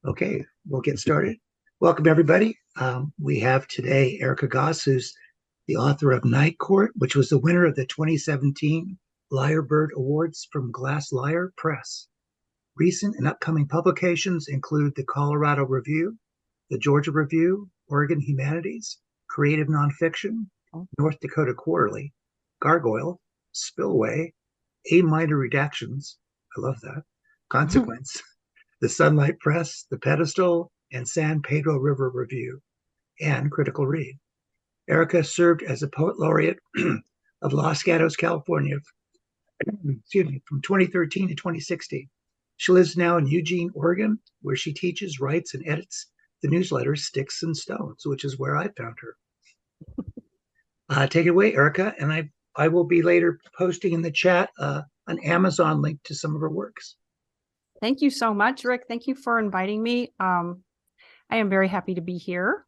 Okay, we'll get started. Welcome, everybody. We have today Erica Goss, who's the author of Night Court, which was the winner of the 2017 Lyrebird Awards from Glass Lyre Press. Recent and upcoming publications include the Colorado Review, the Georgia Review, Oregon Humanities, Creative Nonfiction, North Dakota Quarterly, Gargoyle, Spillway, A Minor Redactions, I love that, Consequence, the Sunlight Press, the Pedestal, and San Pedro River Review, and Critical Read. Erica served as a poet laureate of Los Gatos, California, from 2013 to 2016. She lives now in Eugene, Oregon, where she teaches, writes, and edits the newsletter Sticks and Stones, which is where I found her. Take it away, Erica, and I will be later posting in the chat an Amazon link to some of her works. Thank you so much, Rick. Thank you for inviting me. I am very happy to be here.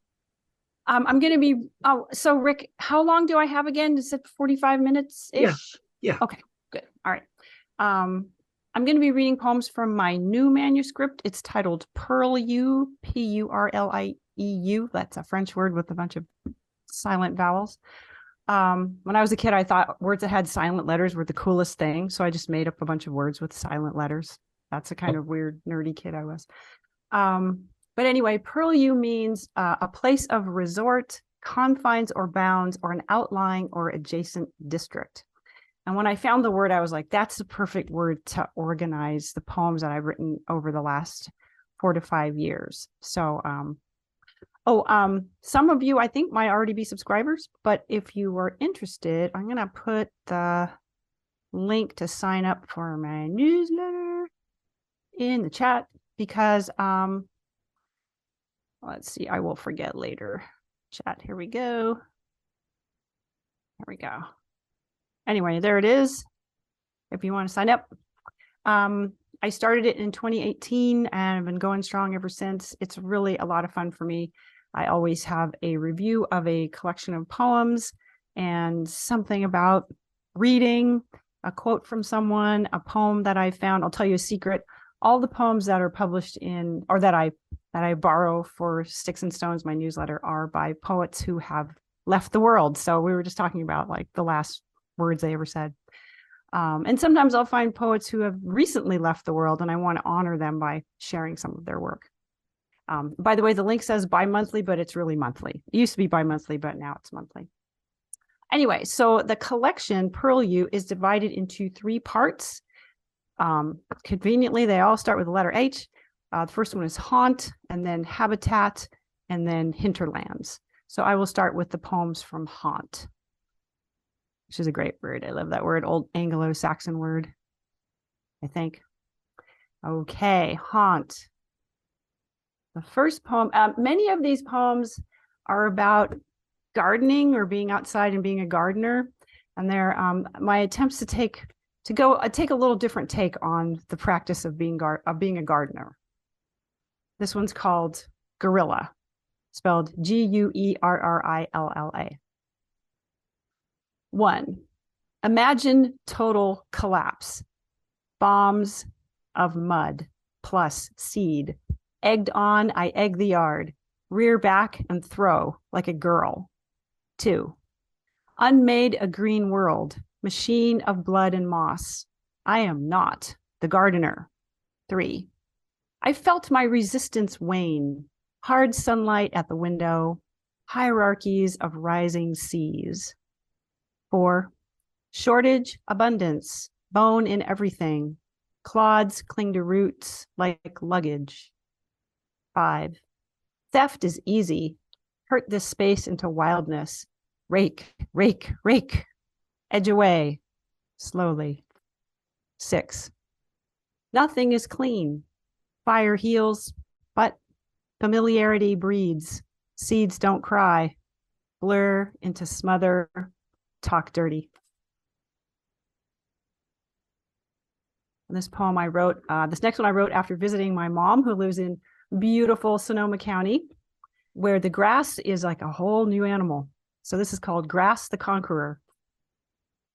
I'm going to be, so Rick, how long do I have again? Is it 45 minutes-ish? Yeah. Okay, good. All right. I'm going to be reading poems from my new manuscript. It's titled Purlieu, P-U-R-L-I-E-U. That's a French word with a bunch of silent vowels. When I was a kid, I thought words that had silent letters were the coolest thing. So I just made up a bunch of words with silent letters. That's a kind of weird, nerdy kid I was. But anyway, Purlieu means a place of resort, confines or bounds, or an outlying or adjacent district. And when I found the word, I was like, that's the perfect word to organize the poems that I've written over the last 4 to 5 years. So, some of you, I think, might already be subscribers, but if you were interested, I'm going to put the link to sign up for my newsletter in the chat because, let's see, I will forget later. Chat, here we go. There we go. Anyway, there it is. If you want to sign up. I started it in 2018 and I've been going strong ever since. It's really a lot of fun for me. I always have a review of a collection of poems and something about reading, a quote from someone, a poem that I found. I'll tell you a secret. All the poems that are published in, or that I borrow for Sticks and Stones, my newsletter, are by poets who have left the world. So we were just talking about like the last words they ever said. And sometimes I'll find poets who have recently left the world and I want to honor them by sharing some of their work. By the way, the link says bi-monthly, but it's really monthly. It used to be bi-monthly, but now it's monthly. Anyway, so the collection, Purlieu, is divided into 3 parts. Conveniently, they all start with the letter H. The first one is haunt, and then habitat, and then hinterlands. So I will start with the poems from haunt, which is a great word. I love that word, old Anglo-Saxon word, I think. Okay, haunt. The first poem, many of these poems are about gardening or being outside and being a gardener. And they're my attempts to take a little different take on the practice of being a gardener. This one's called Guerrilla, spelled Guerrilla. 1. Imagine total collapse. Bombs of mud plus seed. Egged on, I egg the yard. Rear back and throw like a girl. 2. Unmade a green world. Machine of blood and moss. I am not the gardener. 3. I felt my resistance wane. Hard sunlight at the window. Hierarchies of rising seas. 4. Shortage, abundance, bone in everything. Clods cling to roots like luggage. 5. Theft is easy. Hurt this space into wildness. Rake, rake, rake. Edge away, slowly. 6. Nothing is clean. Fire heals, but familiarity breeds. Seeds don't cry. Blur into smother. Talk dirty. And this poem I wrote, this next one I wrote after visiting my mom, who lives in beautiful Sonoma County, where the grass is like a whole new animal. So this is called Grass the Conqueror.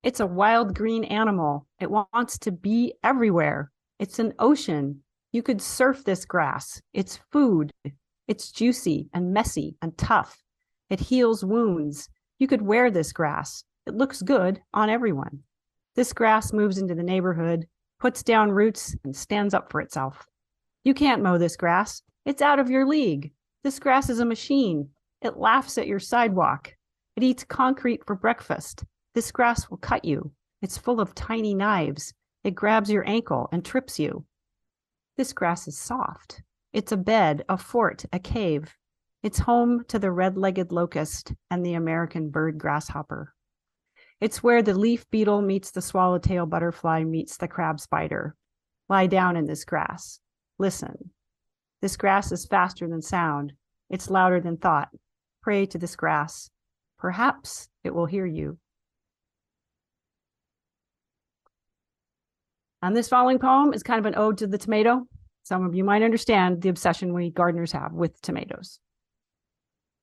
It's a wild green animal. It wants to be everywhere. It's an ocean. You could surf this grass. It's food. It's juicy and messy and tough. It heals wounds. You could wear this grass. It looks good on everyone. This grass moves into the neighborhood, puts down roots, and stands up for itself. You can't mow this grass. It's out of your league. This grass is a machine. It laughs at your sidewalk. It eats concrete for breakfast. This grass will cut you. It's full of tiny knives. It grabs your ankle and trips you. This grass is soft. It's a bed, a fort, a cave. It's home to the red-legged locust and the American bird grasshopper. It's where the leaf beetle meets the swallowtail butterfly meets the crab spider. Lie down in this grass. Listen. This grass is faster than sound. It's louder than thought. Pray to this grass. Perhaps it will hear you. And this following poem is kind of an ode to the tomato. Some of you might understand the obsession we gardeners have with tomatoes.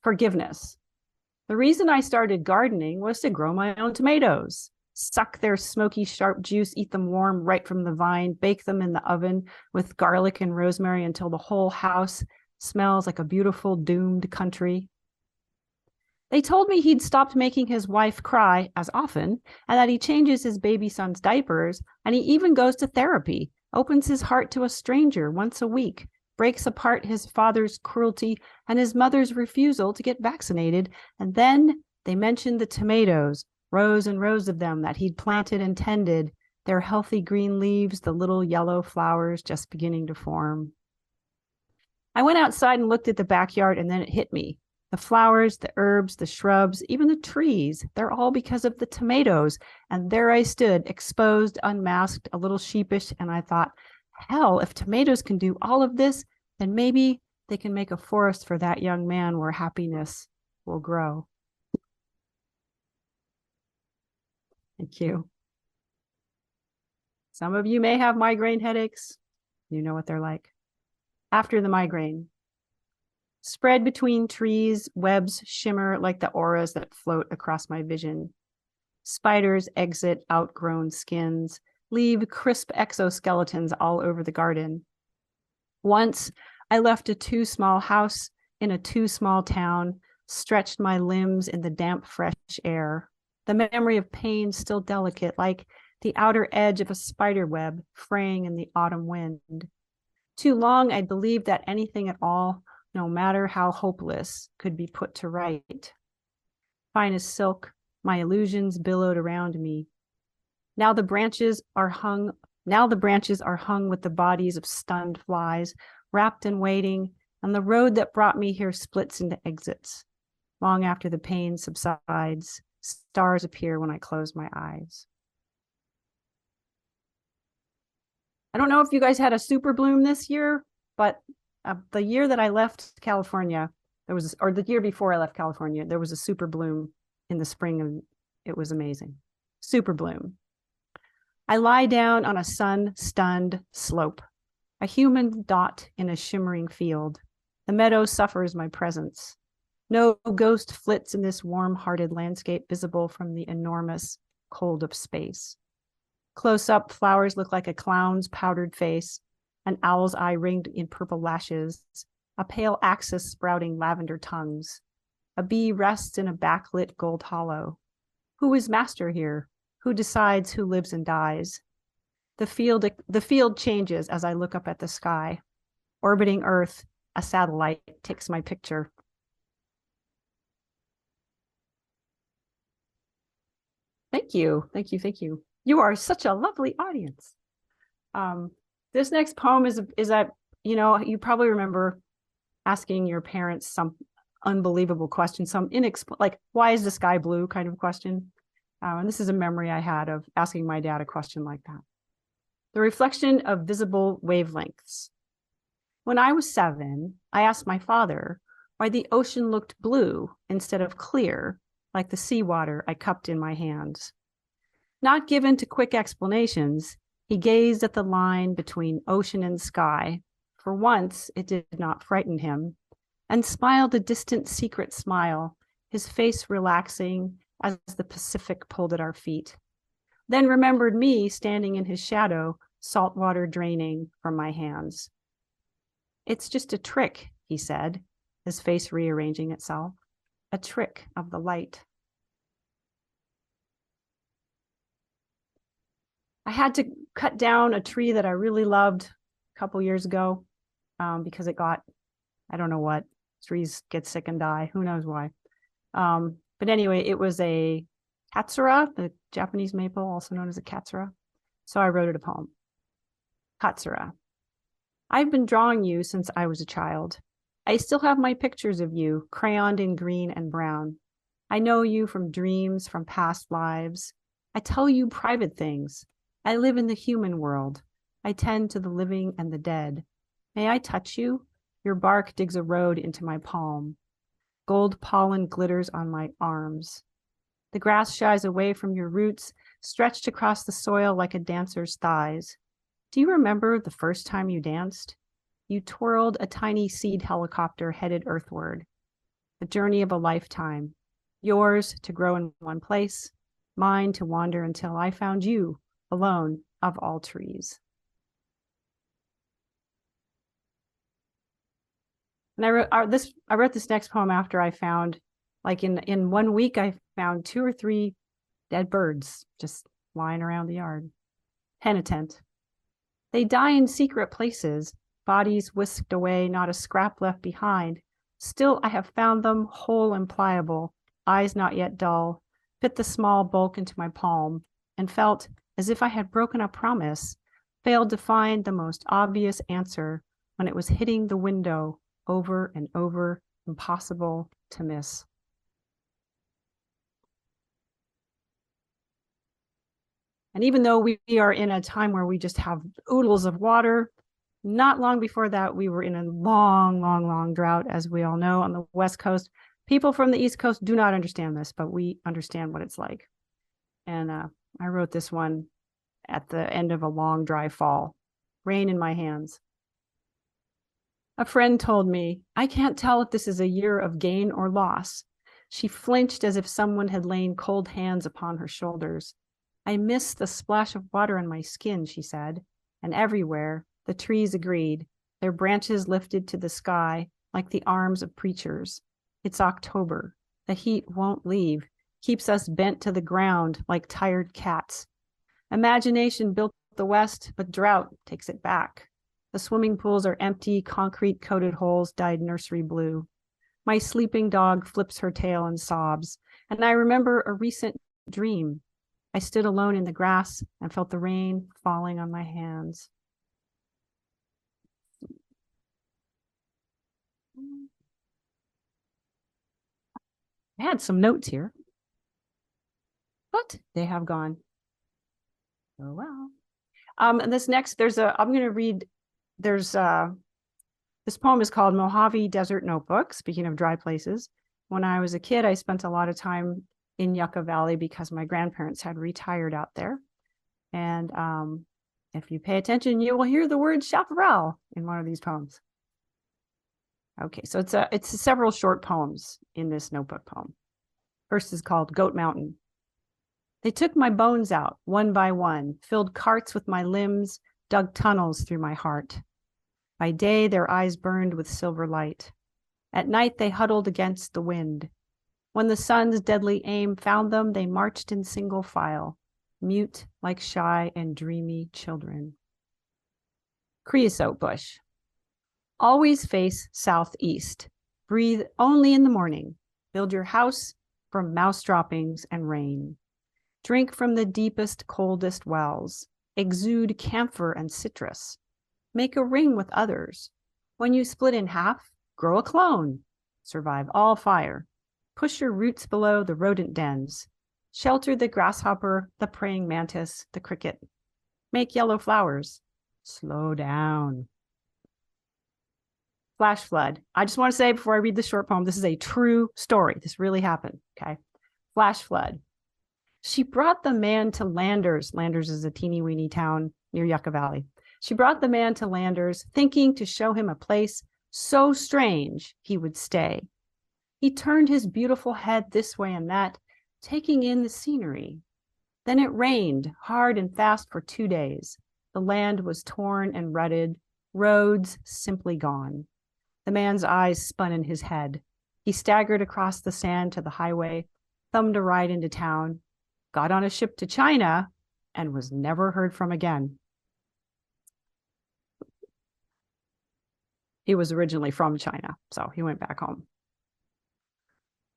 Forgiveness. The reason I started gardening was to grow my own tomatoes, suck their smoky, sharp juice, eat them warm right from the vine, bake them in the oven with garlic and rosemary until the whole house smells like a beautiful doomed country. They told me he'd stopped making his wife cry as often, and that he changes his baby son's diapers, and he even goes to therapy, opens his heart to a stranger once a week, breaks apart his father's cruelty and his mother's refusal to get vaccinated. And then they mentioned the tomatoes, rows and rows of them that he'd planted and tended, their healthy green leaves, the little yellow flowers just beginning to form. I went outside and looked at the backyard, and then it hit me. The flowers, the herbs, the shrubs, even the trees, they're all because of the tomatoes. And there I stood, exposed, unmasked, a little sheepish, and I thought, hell, if tomatoes can do all of this, then maybe they can make a forest for that young man where happiness will grow. Thank you. Some of you may have migraine headaches. You know what they're like. After the migraine, spread between trees, webs shimmer like the auras that float across my vision. Spiders exit outgrown skins, leave crisp exoskeletons all over the garden. Once, I left a too small house in a too small town, stretched my limbs in the damp, fresh air. The memory of pain still delicate, like the outer edge of a spider web fraying in the autumn wind. Too long, I believed that anything at all, no matter how hopeless, could be put to right. Fine as silk, my illusions billowed around me. Now the branches are hung with the bodies of stunned flies, wrapped and waiting, and the road that brought me here splits into exits. Long after the pain subsides, stars appear when I close my eyes. I don't know if you guys had a super bloom this year, but the year that I left California, the year before I left California, there was a super bloom in the spring, and it was amazing. Super bloom. I lie down on a sun-stunned slope, a human dot in a shimmering field. The meadow suffers my presence. No ghost flits in this warm-hearted landscape visible from the enormous cold of space. Close up, flowers look like a clown's powdered face, an owl's eye ringed in purple lashes, a pale axis sprouting lavender tongues. A bee rests in a backlit gold hollow. Who is master here? Who decides who lives and dies? The field changes as I look up at the sky. Orbiting Earth, a satellite takes my picture. Thank you, thank you, thank you. You are such a lovely audience. This next poem is that, you probably remember asking your parents some unbelievable question, like, why is the sky blue kind of question? And this is a memory I had of asking my dad a question like that. The reflection of visible wavelengths. When I was 7, I asked my father why the ocean looked blue instead of clear, like the seawater I cupped in my hands. Not given to quick explanations, he gazed at the line between ocean and sky. For once, it did not frighten him, and smiled a distant secret smile, his face relaxing as the Pacific pulled at our feet. Then remembered me standing in his shadow, salt water draining from my hands. It's just a trick, he said, his face rearranging itself. A trick of the light. I had to cut down a tree that I really loved a couple years ago because it got, I don't know what, trees get sick and die. Who knows why? But anyway, it was a katsura, the Japanese maple, also known as a katsura. So I wrote it a poem. Katsura. I've been drawing you since I was a child. I still have my pictures of you, crayoned in green and brown. I know you from dreams, from past lives. I tell you private things. I live in the human world. I tend to the living and the dead. May I touch you? Your bark digs a road into my palm. Gold pollen glitters on my arms. The grass shies away from your roots, stretched across the soil like a dancer's thighs. Do you remember the first time you danced? You twirled a tiny seed helicopter headed earthward. The journey of a lifetime. Yours to grow in one place, mine to wander until I found you, alone of all trees. And I wrote this next poem after I found, like in 1 week, I found 2 or 3 dead birds just lying around the yard. Penitent. They die in secret places, bodies whisked away, not a scrap left behind. Still, I have found them whole and pliable, eyes not yet dull, fit the small bulk into my palm, and felt as if I had broken a promise, failed to find the most obvious answer when it was hitting the window over and over, impossible to miss. And even though we are in a time where we just have oodles of water, not long before that, we were in a long, long, long drought, as we all know, on the West Coast. People from the East Coast do not understand this, but we understand what it's like. And I wrote this one at the end of a long, dry fall. Rain in my hands. A friend told me, I can't tell if this is a year of gain or loss. She flinched as if someone had laid cold hands upon her shoulders. I miss the splash of water on my skin, she said, and everywhere the trees agreed, their branches lifted to the sky like the arms of preachers. It's October. The heat won't leave, keeps us bent to the ground like tired cats. Imagination built the West, but drought takes it back. The swimming pools are empty, concrete-coated holes dyed nursery blue. My sleeping dog flips her tail and sobs, and I remember a recent dream. I stood alone in the grass and felt the rain falling on my hands. I had some notes here, but they have gone. Oh, well. And this next, I'm going to read, this poem is called Mojave Desert Notebook, speaking of dry places. When I was a kid, I spent a lot of time in Yucca Valley because my grandparents had retired out there. And if you pay attention, you will hear the word chaparral in one of these poems. Okay, so it's several short poems in this notebook poem. First is called Goat Mountain. They took my bones out one by one, filled carts with my limbs, dug tunnels through my heart. By day, their eyes burned with silver light. At night, they huddled against the wind. When the sun's deadly aim found them, they marched in single file, mute like shy and dreamy children. Creosote bush. Always face southeast. Breathe only in the morning. Build your house from mouse droppings and rain. Drink from the deepest, coldest wells. Exude camphor and citrus. Make a ring with others. When you split in half, grow a clone. Survive all fire. Push your roots below the rodent dens. Shelter the grasshopper, the praying mantis, the cricket. Make yellow flowers. Slow down. Flash flood. I just want to say before I read the short poem, this is a true story. This really happened, okay? Flash flood. She brought the man to Landers. Landers is a teeny weeny town near Yucca Valley. She brought the man to Landers, thinking to show him a place so strange he would stay. He turned his beautiful head this way and that, taking in the scenery. Then it rained hard and fast for 2 days. The land was torn and rutted. Roads simply gone. The man's eyes spun in his head. He staggered across the sand to the highway, thumbed a ride into town, got on a ship to China, and was never heard from again. He was originally from China, so he went back home.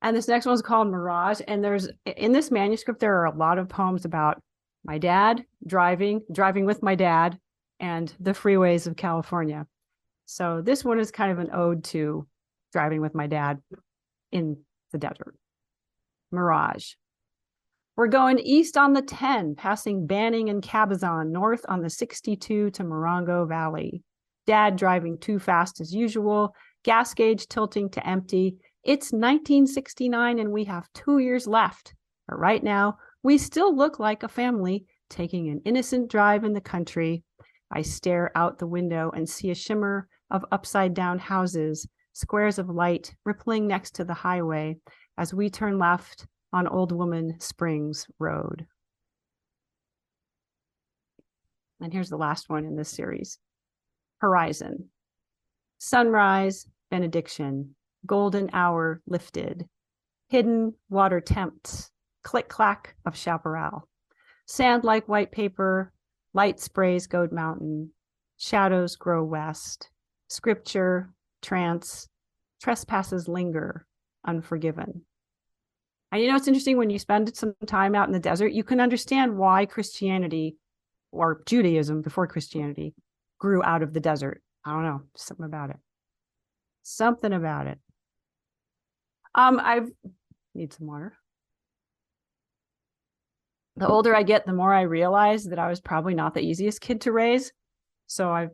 And this next one's called Mirage. And there's in this manuscript, there are a lot of poems about my dad driving with my dad, and the freeways of California. So this one is kind of an ode to driving with my dad in the desert. Mirage. We're going east on the 10, passing Banning and Cabazon, north on the 62 to Morongo Valley. Dad driving too fast as usual, gas gauge tilting to empty. It's 1969 and we have 2 years left. But right now, we still look like a family taking an innocent drive in the country. I stare out the window and see a shimmer of upside down houses, squares of light rippling next to the highway as we turn left on Old Woman Springs Road. And here's the last one in this series. Horizon. Sunrise, benediction, golden hour lifted, hidden water tempts, click-clack of chaparral, sand like white paper, light sprays Goat Mountain, shadows grow west, scripture, trance, trespasses linger, unforgiven. And you know, it's interesting when you spend some time out in the desert, you can understand why Christianity or Judaism before Christianity grew out of the desert. I don't know, something about it. Something about it. I need some water. The older I get, the more I realize that I was probably not the easiest kid to raise. So I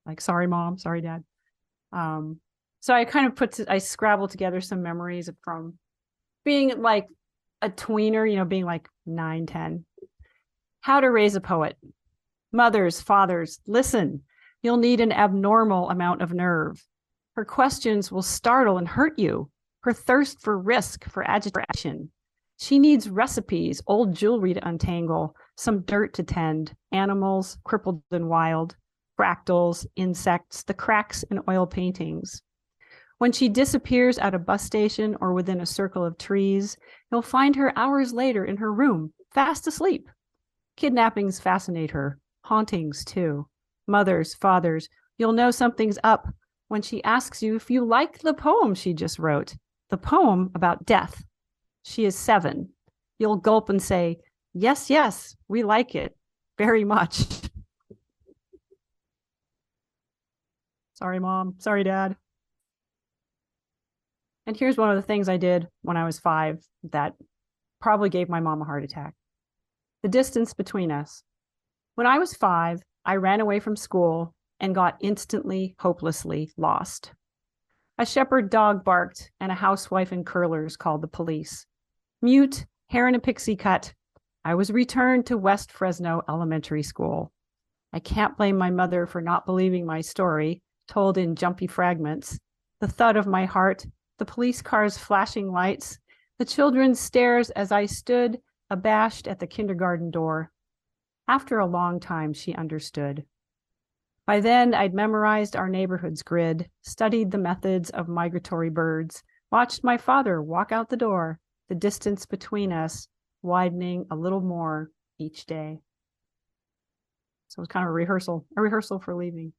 like, sorry, mom, sorry, dad. So I kind of I scrabbled together some memories from being like a tweener, you know, being like 9, 10. How to raise a poet. Mothers, fathers, listen. You'll need an abnormal amount of nerve. Her questions will startle and hurt you. Her thirst for risk, for agitation. She needs recipes, old jewelry to untangle, some dirt to tend, animals, crippled and wild, fractals, insects, the cracks in oil paintings. When she disappears at a bus station or within a circle of trees, you'll find her hours later in her room, fast asleep. Kidnappings fascinate her, hauntings too. Mothers, fathers, you'll know something's up when she asks you if you like the poem she just wrote, the poem about death. She is 7. You'll gulp and say, yes, yes, we like it very much. Sorry, mom. Sorry, dad. And here's one of the things I did when I was 5 that probably gave my mom a heart attack. The distance between us. When I was 5, I ran away from school and got instantly, hopelessly lost. A shepherd dog barked and a housewife in curlers called the police. Mute, hair in a pixie cut, I was returned to West Fresno Elementary School. I can't blame my mother for not believing my story, told in jumpy fragments. The thud of my heart, the police cars' flashing lights, the children's stares as I stood abashed at the kindergarten door. After a long time, she understood. By then, I'd memorized our neighborhood's grid, studied the methods of migratory birds, watched my father walk out the door, the distance between us widening a little more each day. So it was kind of a rehearsal for leaving.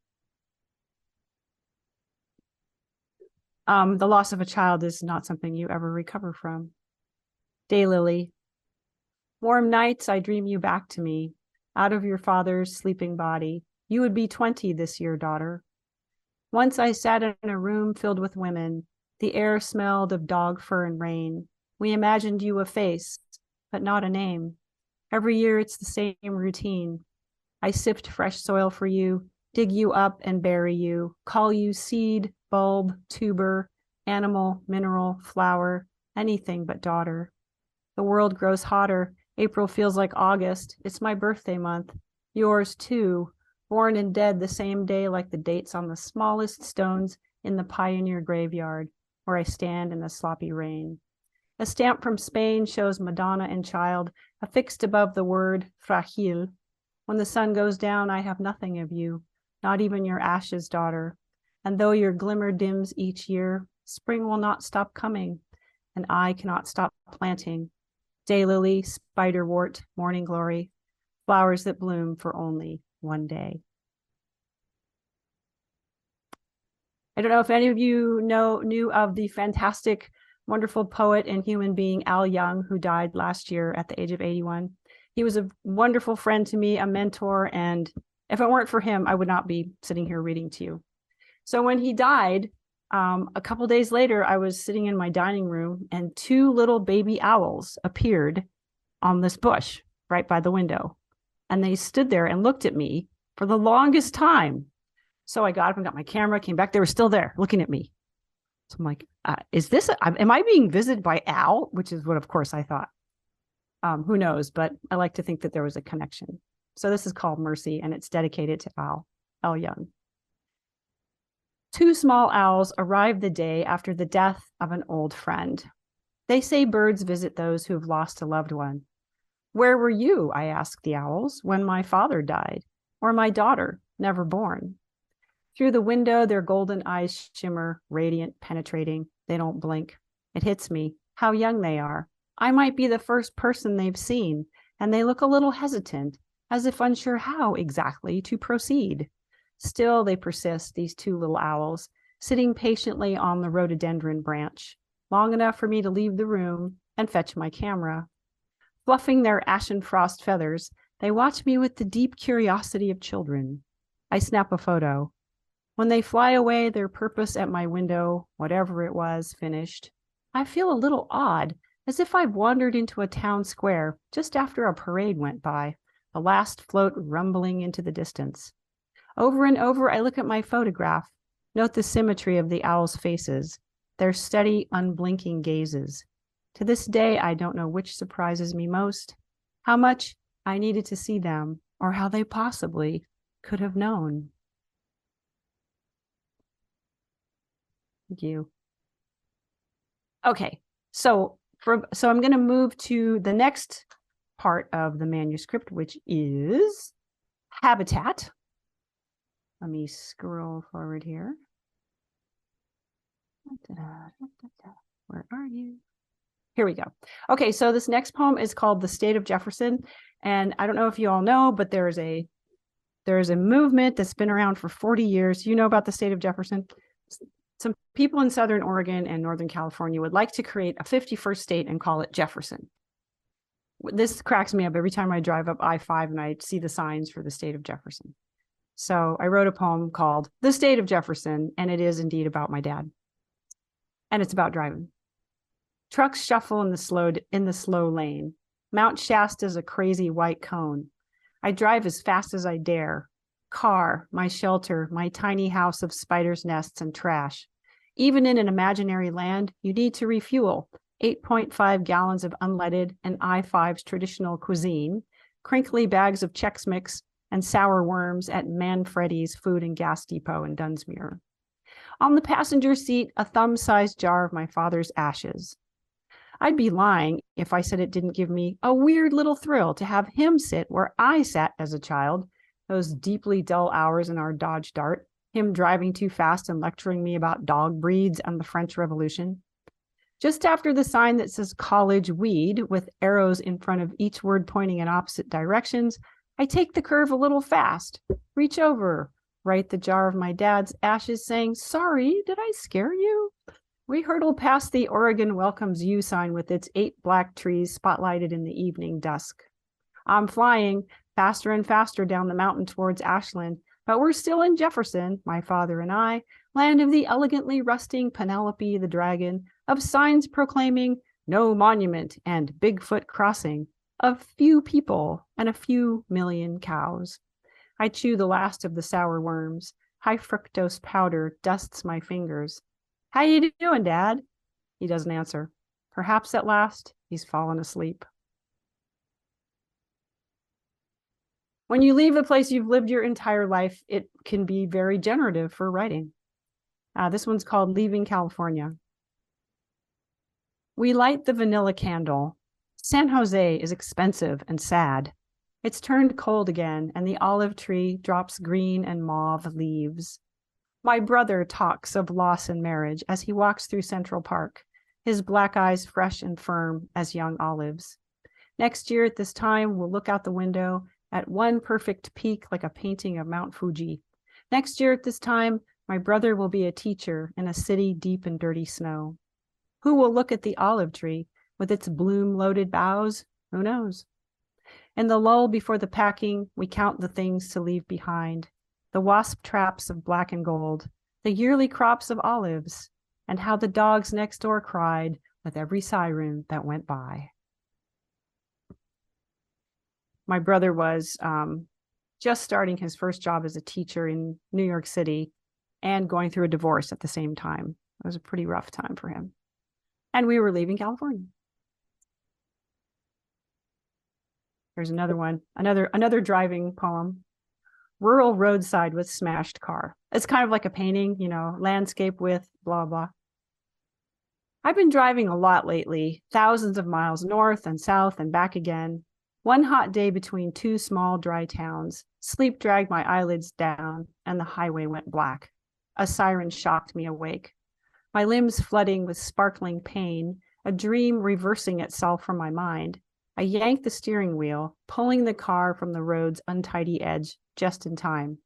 The loss of a child is not something you ever recover from. Daylily. Warm nights, I dream you back to me, out of your father's sleeping body. You would be 20 this year, daughter. Once I sat in a room filled with women. The air smelled of dog fur and rain. We imagined you a face, but not a name. Every year it's the same routine. I sift fresh soil for you, dig you up and bury you, call you seed, bulb, tuber, animal, mineral, flower, anything but daughter. The world grows hotter. April feels like August. It's my birthday month. Yours too, born and dead the same day like the dates on the smallest stones in the Pioneer graveyard, where I stand in the sloppy rain. A stamp from Spain shows Madonna and child affixed above the word fragile. When the sun goes down, I have nothing of you. not even your ashes, daughter. And though your glimmer dims each year, spring will not stop coming, and I cannot stop planting. Daylily, spiderwort, morning glory, flowers that bloom for only one day. I don't know if any of you knew of the fantastic, wonderful poet and human being Al Young, who died last year at the age of 81. He was a wonderful friend to me, a mentor, and if it weren't for him, I would not be sitting here reading to you. So when he died, a couple days later, I was sitting in my dining room and two little baby owls appeared on this bush right by the window. And they stood there and looked at me for the longest time. So I got up and got my camera, came back. They were still there looking at me. So I'm like, am I being visited by Al? Which is what, of course, I thought. Who knows? But I like to think that there was a connection. So this is called Mercy, and it's dedicated to Al Young. Two small owls arrived the day after the death of an old friend. They say birds visit those who have lost a loved one. Where were you, I asked the owls, when my father died, or my daughter, never born? Through the window, their golden eyes shimmer, radiant, penetrating. They don't blink. It hits me how young they are. I might be the first person they've seen, and they look a little hesitant, as if unsure how exactly to proceed. Still, they persist, these two little owls, sitting patiently on the rhododendron branch, long enough for me to leave the room and fetch my camera. Fluffing their ashen frost feathers, they watch me with the deep curiosity of children. I snap a photo. When they fly away, their purpose at my window, whatever it was, finished, I feel a little odd, as if I've wandered into a town square just after a parade went by, the last float rumbling into the distance. Over and over, I look at my photograph, note the symmetry of the owls' faces, their steady, unblinking gazes. To this day, I don't know which surprises me most, how much I needed to see them, or how they possibly could have known. Thank you. Okay, so I'm going to move to the next part of the manuscript, which is habitat. Let me scroll forward here. Where are you? Here we go. Okay, so this next poem is called The State of Jefferson. And I don't know if you all know, but there is a movement that's been around for 40 years. You know about the state of Jefferson? Some people in Southern Oregon and Northern California would like to create a 51st state and call it Jefferson. This cracks me up every time I drive up I-5 and I see the signs for the state of Jefferson. So I wrote a poem called The State of Jefferson, and it is indeed about my dad. And it's about driving. Trucks shuffle in the slow lane. Mount Shasta's a crazy white cone. I drive as fast as I dare. Car, my shelter, my tiny house of spiders' nests and trash. Even in an imaginary land, you need to refuel 8.5 gallons of unleaded and I-5's traditional cuisine, crinkly bags of Chex Mix, and sour worms at Manfredi's Food and Gas Depot in Dunsmuir. On the passenger seat, a thumb-sized jar of my father's ashes. I'd be lying if I said it didn't give me a weird little thrill to have him sit where I sat as a child, those deeply dull hours in our Dodge Dart, him driving too fast and lecturing me about dog breeds and the French Revolution. Just after the sign that says college weed with arrows in front of each word pointing in opposite directions, I take the curve a little fast, reach over, write the jar of my dad's ashes saying, "Sorry, did I scare you?" We hurtle past the Oregon Welcomes You sign with its 8 black trees spotlighted in the evening dusk. I'm flying faster and faster down the mountain towards Ashland, but we're still in Jefferson, my father and I, land of the elegantly rusting Penelope the dragon, of signs proclaiming no monument and Bigfoot crossing, of few people and a few million cows. I chew the last of the sour worms. High fructose powder dusts my fingers. "How you doing, Dad?" He doesn't answer. Perhaps at last he's fallen asleep. When you leave the place you've lived your entire life, it can be very generative for writing. This one's called Leaving California. We light the vanilla candle. San Jose is expensive and sad. It's turned cold again, and the olive tree drops green and mauve leaves. My brother talks of loss and marriage as he walks through Central Park, his black eyes fresh and firm as young olives. Next year at this time, we'll look out the window at one perfect peak like a painting of Mount Fuji. Next year at this time, my brother will be a teacher in a city deep in dirty snow. Who will look at the olive tree with its bloom-loaded boughs? Who knows? In the lull before the packing, we count the things to leave behind. The wasp traps of black and gold, the yearly crops of olives, and how the dogs next door cried with every siren that went by. My brother was just starting his first job as a teacher in New York City and going through a divorce at the same time. It was a pretty rough time for him. And we were leaving California. Here's another one, another driving poem. Rural roadside with smashed car. It's kind of like a painting, you know, landscape with blah, blah. I've been driving a lot lately, thousands of miles north and south and back again. One hot day between two small dry towns. Sleep dragged my eyelids down and the highway went black. A siren shocked me awake. My limbs flooding with sparkling pain, a dream reversing itself from my mind. I yanked the steering wheel, pulling the car from the road's untidy edge just in time.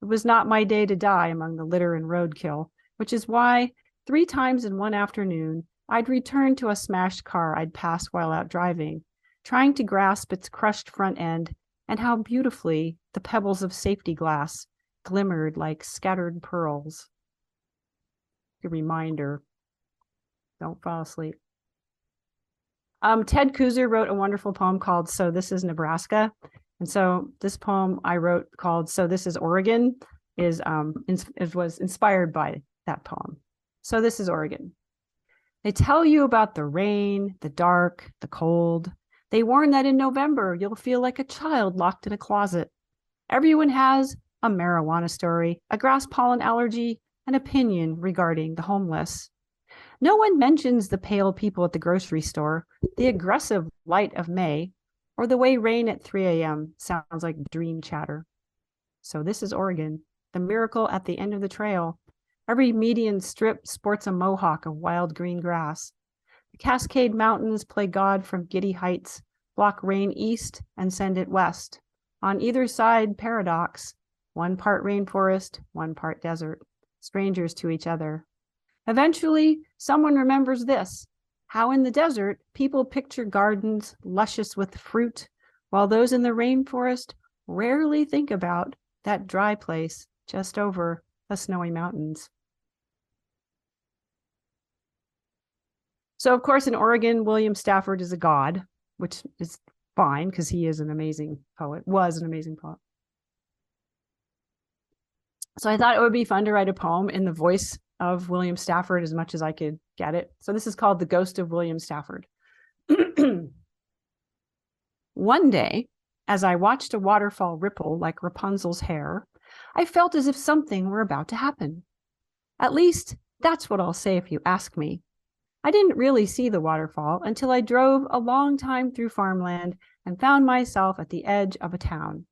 It was not my day to die among the litter and roadkill, which is why 3 times in one afternoon, I'd return to a smashed car I'd passed while out driving, trying to grasp its crushed front end and how beautifully the pebbles of safety glass glimmered like scattered pearls. A reminder, don't fall asleep. Ted Kooser wrote a wonderful poem called So This Is Nebraska. And so this poem I wrote called So This Is Oregon was inspired by that poem. So this is Oregon. They tell you about the rain, the dark, the cold. They warn that in November, you'll feel like a child locked in a closet. Everyone has a marijuana story, a grass pollen allergy, an opinion regarding the homeless. No one mentions the pale people at the grocery store, the aggressive light of May, or the way rain at 3 a.m. sounds like dream chatter. So this is Oregon, the miracle at the end of the trail. Every median strip sports a mohawk of wild green grass. The Cascade Mountains play God from giddy heights, block rain east and send it west. On either side, paradox, one part rainforest, one part desert, strangers to each other. Eventually, someone remembers this, how in the desert, people picture gardens luscious with fruit, while those in the rainforest rarely think about that dry place just over the snowy mountains. So, of course, in Oregon, William Stafford is a god, which is fine because he is an amazing poet, was an amazing poet. So I thought it would be fun to write a poem in the voice of William Stafford as much as I could get it. So this is called The Ghost of William Stafford. One day, as I watched a waterfall ripple like Rapunzel's hair, I felt as if something were about to happen. At least, that's what I'll say if you ask me. I didn't really see the waterfall until I drove a long time through farmland and found myself at the edge of a town.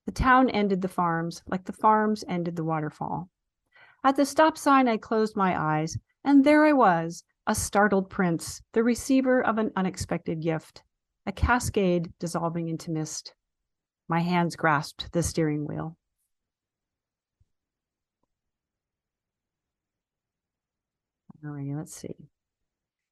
The town ended the farms like the farms ended the waterfall. At the stop sign, I closed my eyes, and there I was, a startled prince, the receiver of an unexpected gift, a cascade dissolving into mist. My hands grasped the steering wheel. All right, let's see.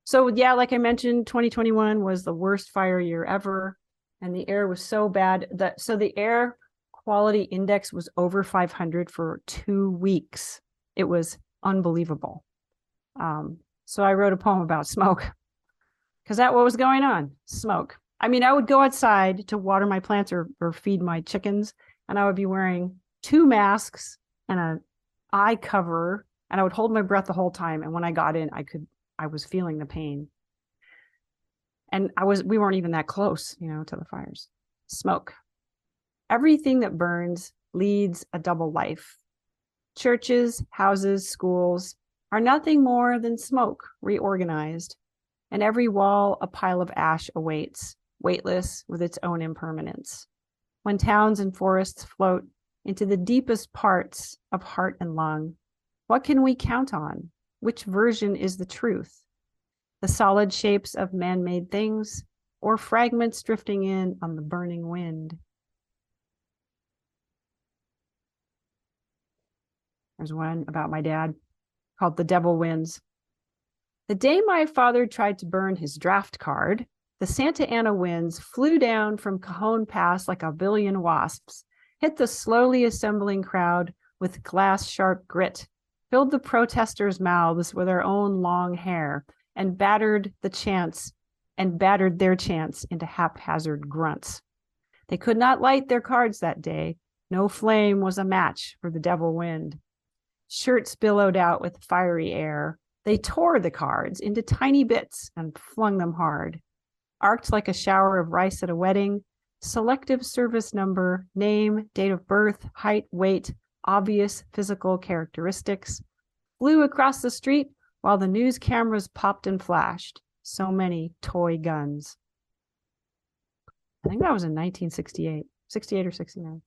So yeah, like I mentioned, 2021 was the worst fire year ever, and the air was so bad that the air quality index was over 500 for 2 weeks. It was unbelievable. So I wrote a poem about smoke because that's what was going on, smoke. I mean, I would go outside to water my plants or feed my chickens, and I would be wearing 2 masks and an eye cover, and I would hold my breath the whole time. And when I got in, I was feeling the pain. And we weren't even that close, to the fires. Smoke. Everything that burns leads a double life. Churches, houses, schools are nothing more than smoke reorganized, and every wall a pile of ash awaits, weightless with its own impermanence. when towns and forests float into the deepest parts of heart and lung? What can we count on? Which version is the truth? The solid shapes of man-made things, or fragments drifting in on the burning wind? There's one about my dad called The Devil Wins. The day my father tried to burn his draft card, the Santa Ana winds flew down from Cajon Pass like a billion wasps, hit the slowly assembling crowd with glass-sharp grit, filled the protesters' mouths with their own long hair, and battered their chants into haphazard grunts. They could not light their cards that day. No flame was a match for the devil wind. Shirts billowed out with fiery air. They tore the cards into tiny bits and flung them hard. Arced like a shower of rice at a wedding, selective service number, name, date of birth, height, weight, obvious physical characteristics, flew across the street while the news cameras popped and flashed. So many toy guns. I think that was in 1968, 68 or 69.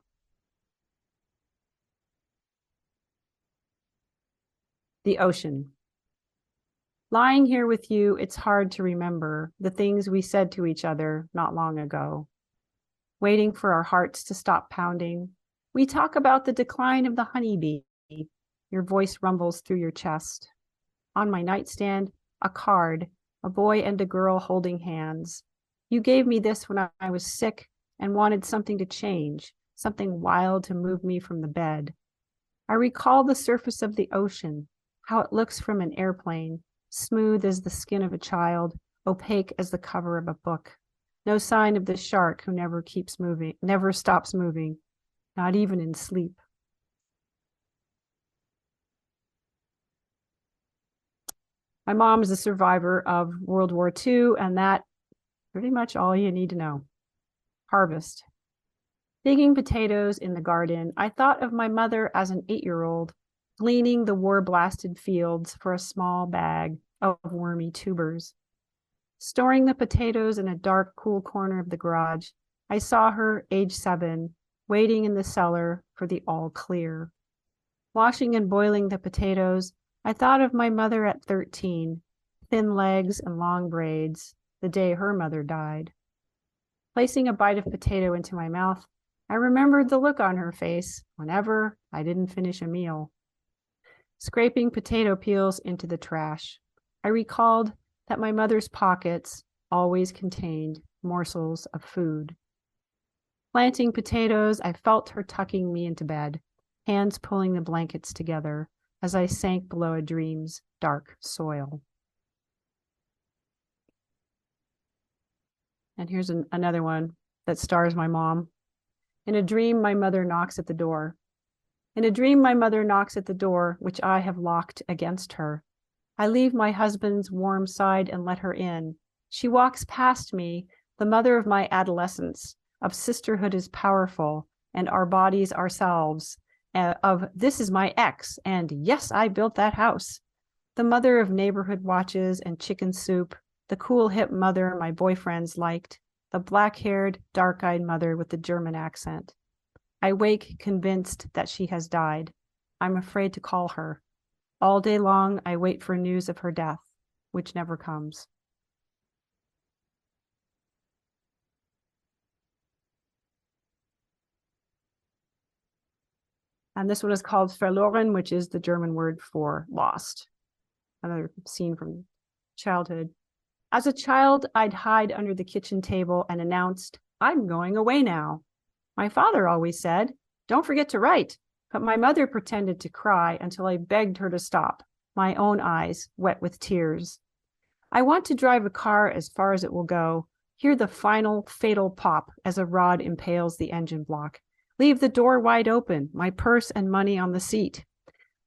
The ocean. Lying here with you, it's hard to remember the things we said to each other not long ago. Waiting for our hearts to stop pounding, we talk about the decline of the honeybee. Your voice rumbles through your chest. On my nightstand, a card, a boy and a girl holding hands. You gave me this when I was sick and wanted something to change, something wild to move me from the bed. I recall the surface of the ocean, how it looks from an airplane, smooth as the skin of a child, opaque as the cover of a book. No sign of the shark who never stops moving, not even in sleep. My mom is a survivor of World War II, and that's pretty much all you need to know. Harvest. Digging potatoes in the garden, I thought of my mother as an 8-year-old, gleaning the war-blasted fields for a small bag of wormy tubers. Storing the potatoes in a dark, cool corner of the garage, I saw her, age 7, waiting in the cellar for the all clear. Washing and boiling the potatoes, I thought of my mother at 13, thin legs and long braids, the day her mother died. Placing a bite of potato into my mouth, I remembered the look on her face whenever I didn't finish a meal. Scraping potato peels into the trash, I recalled that my mother's pockets always contained morsels of food. Planting potatoes, I felt her tucking me into bed, hands pulling the blankets together as I sank below a dream's dark soil. And here's another one that stars my mom. In a dream, my mother knocks at the door. In a dream, my mother knocks at the door, which I have locked against her. I leave my husband's warm side and let her in. She walks past me, the mother of my adolescence, of sisterhood is powerful, and our bodies ourselves, of this is my ex, and yes, I built that house. The mother of neighborhood watches and chicken soup, the cool hip mother my boyfriends liked, the black-haired, dark-eyed mother with the German accent. I wake convinced that she has died. I'm afraid to call her. All day long, I wait for news of her death, which never comes. And this one is called Verloren, which is the German word for lost. Another scene from childhood. As a child, I'd hide under the kitchen table and announced, I'm going away now. My father always said, don't forget to write, but my mother pretended to cry until I begged her to stop, my own eyes wet with tears. I want to drive a car as far as it will go, hear the final fatal pop as a rod impales the engine block, leave the door wide open, my purse and money on the seat.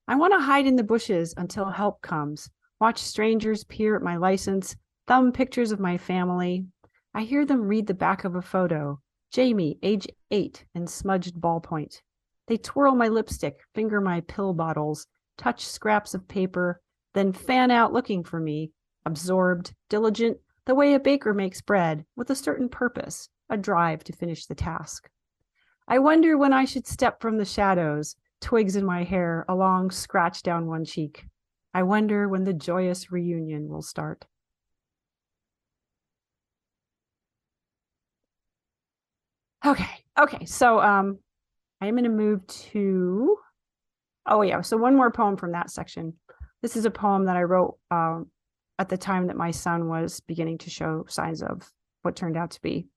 I want to hide in the bushes until help comes, watch strangers peer at my license, thumb pictures of my family. I hear them read the back of a photo, Jamie, age 8, in smudged ballpoint. They twirl my lipstick, finger my pill bottles, touch scraps of paper, then fan out looking for me, absorbed, diligent, the way a baker makes bread, with a certain purpose, a drive to finish the task. I wonder when I should step from the shadows, twigs in my hair, a long scratch down one cheek. I wonder when the joyous reunion will start. Okay. So I am going to move to, oh yeah, so one more poem from that section. This is a poem that I wrote at the time that my son was beginning to show signs of what turned out to be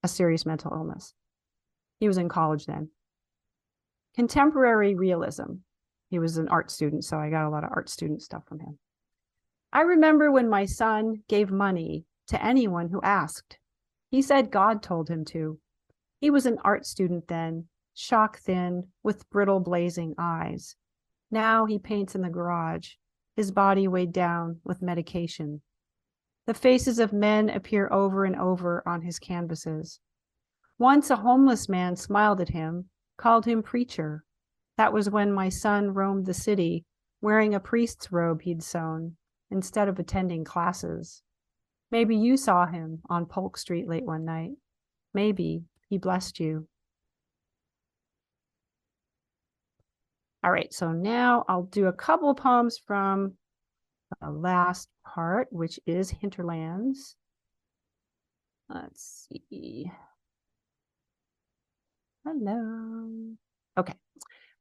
a serious mental illness. He was in college then. Contemporary realism. He was an art student, so I got a lot of art student stuff from him. I remember when my son gave money to anyone who asked. He said God told him to. He was an art student then, shock thin, with brittle blazing eyes. Now he paints in the garage, his body weighed down with medication. The faces of men appear over and over on his canvases. Once a homeless man smiled at him, called him preacher. That was when my son roamed the city, wearing a priest's robe he'd sewn, instead of attending classes. Maybe you saw him on Polk Street late one night. Maybe he blessed you. All right, so now I'll do a couple of poems from the last part, which is Hinterlands. Let's see. Hello. Okay,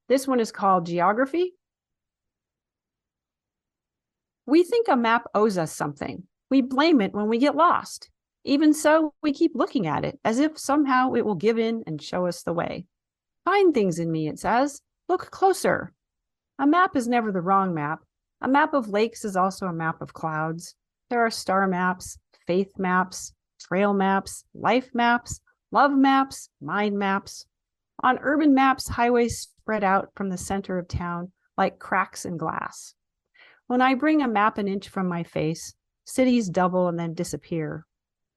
this one is called Geography. We think a map owes us something. We blame it when we get lost. Even so, we keep looking at it as if somehow it will give in and show us the way. Find things in me, it says. Look closer. A map is never the wrong map. A map of lakes is also a map of clouds. There are star maps, faith maps, trail maps, life maps, love maps, mind maps. On urban maps, highways spread out from the center of town like cracks in glass. When I bring a map an inch from my face, cities double and then disappear.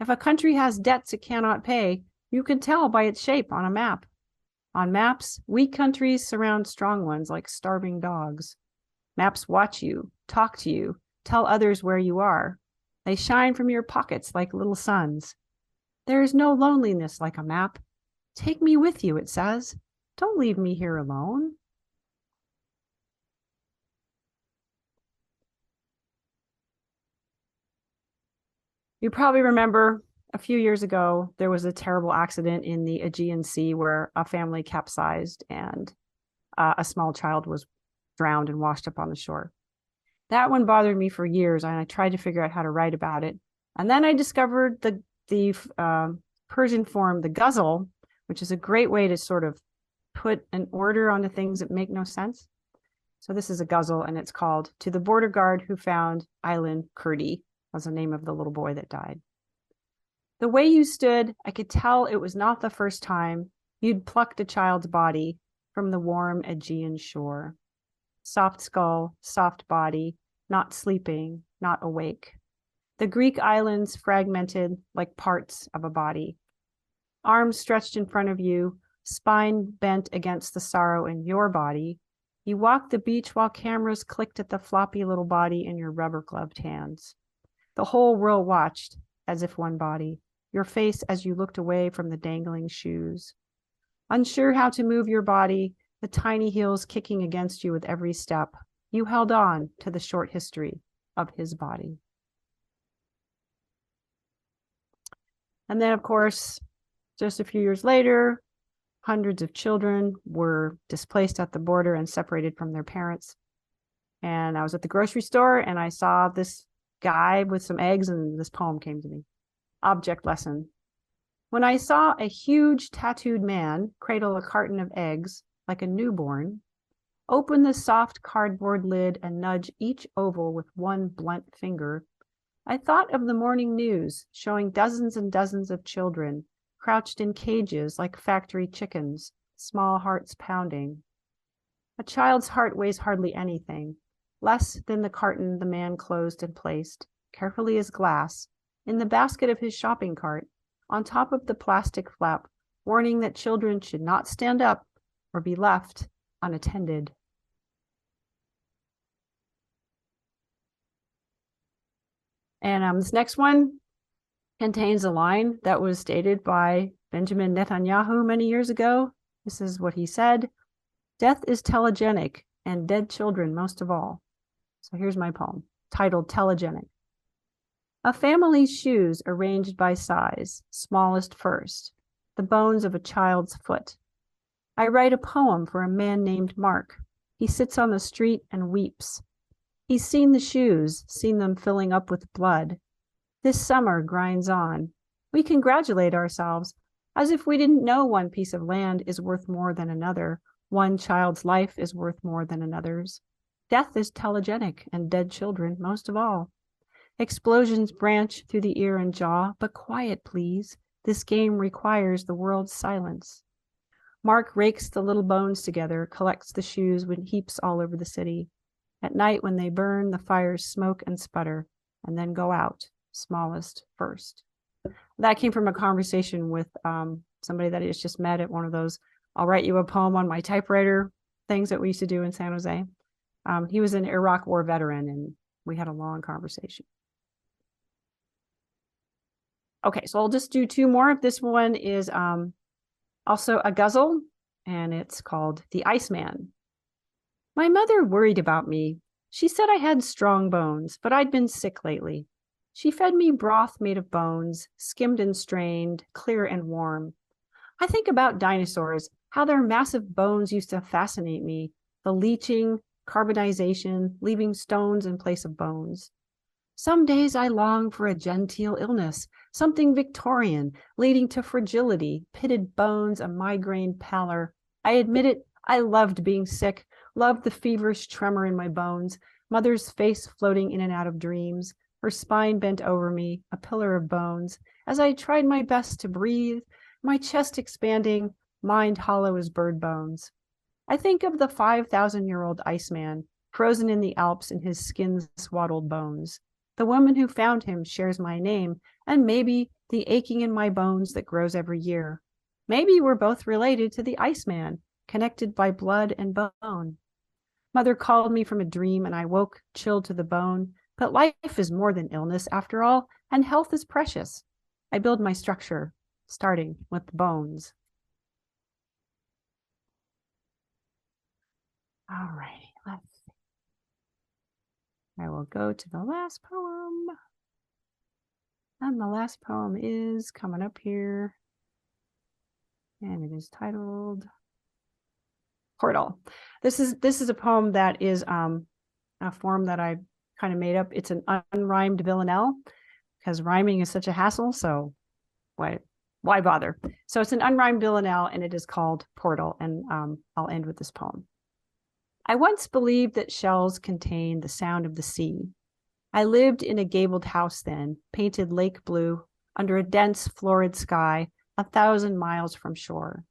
If a country has debts it cannot pay, you can tell by its shape on a map. On maps, weak countries surround strong ones like starving dogs. Maps watch you, talk to you, tell others where you are. They shine from your pockets like little suns. There is no loneliness like a map. Take me with you, it says. Don't leave me here alone. You probably remember a few years ago, there was a terrible accident in the Aegean Sea where a family capsized and a small child was drowned and washed up on the shore. That one bothered me for years, and I tried to figure out how to write about it. And then I discovered the Persian form, the ghazal, which is a great way to sort of put an order on the things that make no sense. So this is a ghazal, and it's called "To the Border Guard Who Found Island Kurdi," was the name of the little boy that died. The way you stood, I could tell it was not the first time you'd plucked a child's body from the warm Aegean shore. Soft skull, soft body, not sleeping, not awake. The Greek islands fragmented like parts of a body. Arms stretched in front of you, spine bent against the sorrow in your body. You walked the beach while cameras clicked at the floppy little body in your rubber-gloved hands. The whole world watched, as if one body, your face as you looked away from the dangling shoes. Unsure how to move your body, the tiny heels kicking against you with every step, you held on to the short history of his body. And then, of course, just a few years later, hundreds of children were displaced at the border and separated from their parents. And I was at the grocery store and I saw this guy with some eggs, and this poem came to me. Object lesson. When I saw a huge tattooed man cradle a carton of eggs like a newborn, open the soft cardboard lid and nudge each oval with one blunt finger, I thought of the morning news showing dozens and dozens of children crouched in cages like factory chickens, small hearts pounding. A child's heart weighs hardly anything, less than the carton the man closed and placed, carefully as glass, in the basket of his shopping cart, on top of the plastic flap, warning that children should not stand up or be left unattended. And this next one contains a line that was stated by Benjamin Netanyahu many years ago. This is what he said. Death is telegenic, and dead children most of all. So here's my poem, titled Telegenic. A family's shoes arranged by size, smallest first, the bones of a child's foot. I write a poem for a man named Mark. He sits on the street and weeps. He's seen the shoes, seen them filling up with blood. This summer grinds on. We congratulate ourselves as if we didn't know one piece of land is worth more than another. One child's life is worth more than another's. Death is telegenic, and dead children most of all. Explosions branch through the ear and jaw, but quiet, please. This game requires the world's silence. Mark rakes the little bones together, collects the shoes in heaps all over the city. At night, when they burn, the fires smoke and sputter, and then go out, smallest first. That came from a conversation with somebody that I just met at one of those, I'll write you a poem on my typewriter things that we used to do in San Jose. He was an Iraq War veteran, and we had a long conversation. Okay, so I'll just do two more. This one is also a ghazal, and it's called The Iceman. My mother worried about me. She said I had strong bones, but I'd been sick lately. She fed me broth made of bones, skimmed and strained, clear and warm. I think about dinosaurs, how their massive bones used to fascinate me, the leaching, carbonization, leaving stones in place of bones. Some days I long for a genteel illness, something Victorian, leading to fragility, pitted bones, a migraine pallor. I admit it, I loved being sick, loved the feverish tremor in my bones, mother's face floating in and out of dreams, her spine bent over me, a pillar of bones, as I tried my best to breathe, my chest expanding, mind hollow as bird bones. I think of the 5,000-year-old Iceman, frozen in the Alps in his skin-swaddled bones. The woman who found him shares my name, and maybe the aching in my bones that grows every year. Maybe we're both related to the Iceman, connected by blood and bone. Mother called me from a dream, and I woke, chilled to the bone. But life is more than illness, after all, and health is precious. I build my structure, starting with the bones. All righty, let's see. I will go to the last poem. And the last poem is coming up here. And it is titled Portal. This is a poem that is a form that I kind of made up. It's an unrhymed villanelle because rhyming is such a hassle. So why bother? So it's an unrhymed villanelle, and it is called Portal. And I'll end with this poem. I once believed that shells contain the sound of the sea. I lived in a gabled house then, painted lake blue, under a dense, florid sky, 1,000 miles from shore.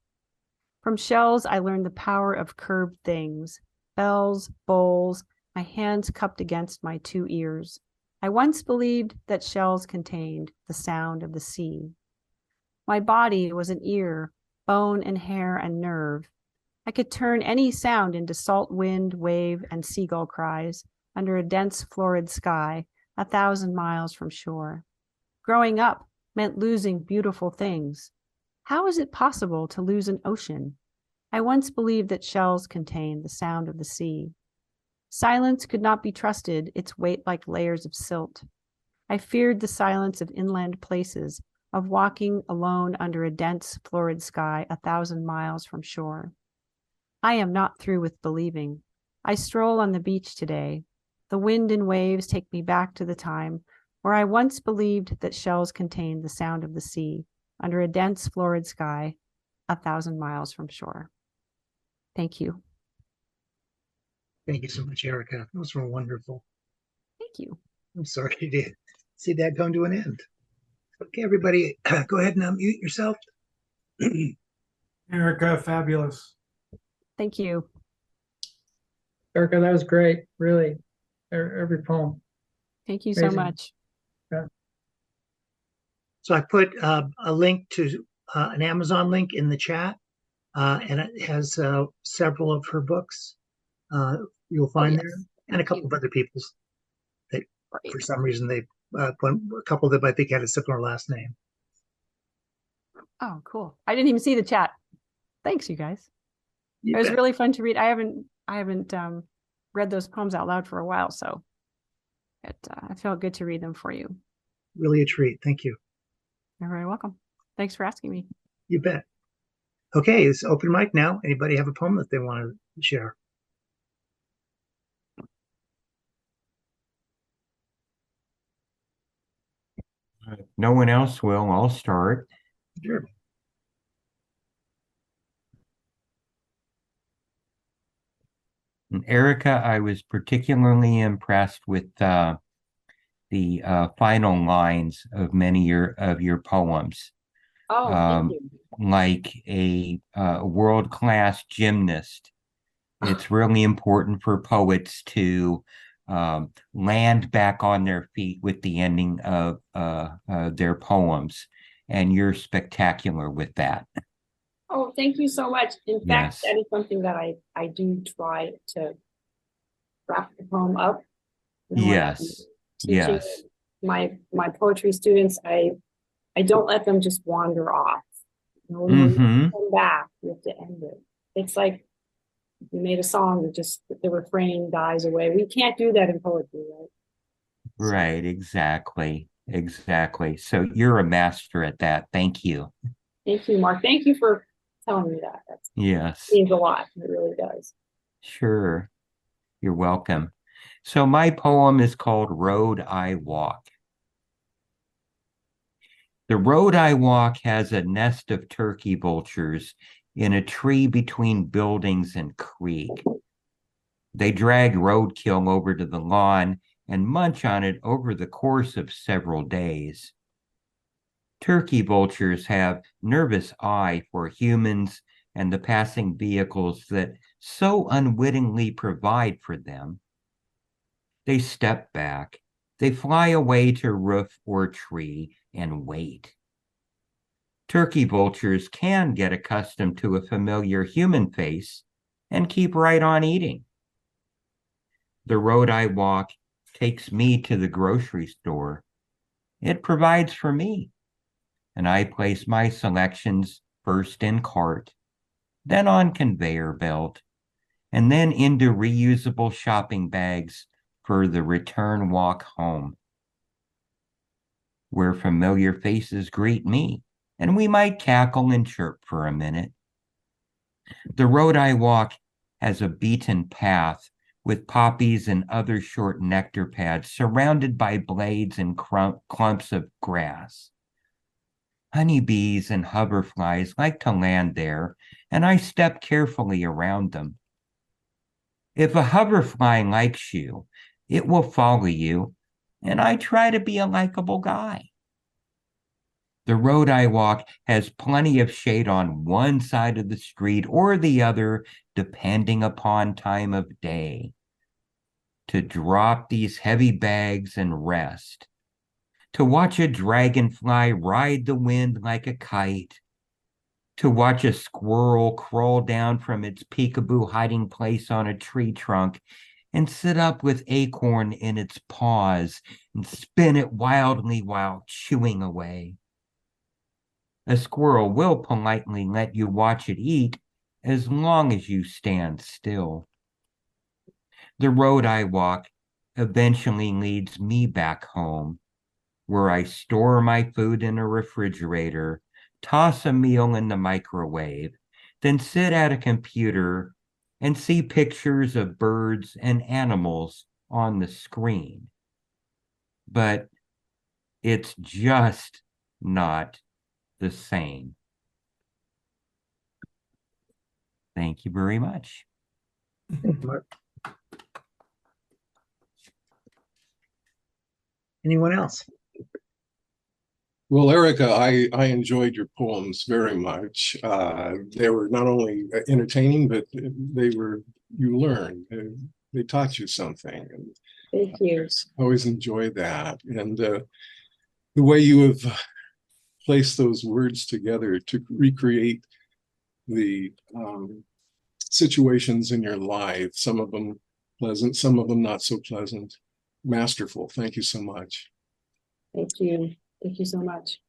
From shells, I learned the power of curved things, bells, bowls, my hands cupped against my 2 ears. I once believed that shells contained the sound of the sea. My body was an ear, bone and hair and nerve. I could turn any sound into salt wind, wave, and seagull cries under a dense, florid sky, 1,000 miles from shore. Growing up meant losing beautiful things. How is it possible to lose an ocean? I once believed that shells contained the sound of the sea. Silence could not be trusted, its weight like layers of silt. I feared the silence of inland places, of walking alone under a dense, florid sky 1,000 miles from shore. I am not through with believing. I stroll on the beach today. The wind and waves take me back to the time where I once believed that shells contained the sound of the sea under a dense, florid sky 1,000 miles from shore. Thank you. Thank you so much, Erica. Those were wonderful. Thank you. I'm sorry to see that come to an end. Okay, everybody, go ahead and unmute yourself. Erica, fabulous. Thank you. Erica, that was great. Really, every poem. Thank you so Amazing. much. So I put a link to an Amazon link in the chat, and it has several of her books you'll find yes. there, and a couple of other people's that Great. for some reason they a couple of them I think had a similar last name. Oh, cool. I didn't even see the chat. Thanks, you guys. You It was bet. really fun to read. I haven't read those poems out loud for a while, so I felt good to read them for you. Really a treat. Thank you. You're very welcome. Thanks for asking me. You bet. Okay, it's open mic now. Anybody have a poem that they want to share? If no one else will, I'll start. Sure. And Erica, I was particularly impressed with the final lines of many of your poems. Oh, thank you. Like a world-class gymnast. It's really important for poets to land back on their feet with the ending of their poems. And you're spectacular with that. Oh, thank you so much. In fact, Yes. that is something that I do try to wrap the poem up. You know, when I'm Yes. teaching Yes. my poetry students, I don't let them just wander off. You know, when you come back, you have to end it. It's like you made a song that just the refrain dies away. We can't do that in poetry, right? Right, exactly. Exactly. So you're a master at that. Thank you. Thank you, Mark. Thank you for telling me that. That Yes. means a lot. It really does. Sure. You're welcome. So my poem is called Road I Walk. The road I walk has a nest of turkey vultures in a tree between buildings and creek. They drag roadkill over to the lawn and munch on it over the course of several days. Turkey vultures have nervous eye for humans and the passing vehicles that so unwittingly provide for them. They step back, they fly away to roof or tree and wait. Turkey vultures can get accustomed to a familiar human face and keep right on eating. The road I walk takes me to the grocery store. It provides for me, and I place my selections first in cart, then on conveyor belt, and then into reusable shopping bags for the return walk home, where familiar faces greet me, and we might cackle and chirp for a minute. The road I walk has a beaten path with poppies and other short nectar pads surrounded by blades and clumps of grass. Honeybees and hoverflies like to land there, and I step carefully around them. If a hoverfly likes you, it will follow you, and I try to be a likable guy. The road I walk has plenty of shade on one side of the street or the other, depending upon time of day. To drop these heavy bags and rest. To watch a dragonfly ride the wind like a kite. To watch a squirrel crawl down from its peekaboo hiding place on a tree trunk and sit up with acorn in its paws and spin it wildly while chewing away. A squirrel will politely let you watch it eat as long as you stand still. The road I walk eventually leads me back home, where I store my food in a refrigerator, toss a meal in the microwave, then sit at a computer and see pictures of birds and animals on the screen. But it's just not the same. Thank you very much. Thank you, Mark. Anyone else? Well, Erica, I enjoyed your poems very much. They were not only entertaining, but you learned. They taught you something. And Thank you. I always enjoy that. And the way you have placed those words together to recreate the situations in your life, some of them pleasant, some of them not so pleasant. Masterful. Thank you so much. Thank you. Thank you so much.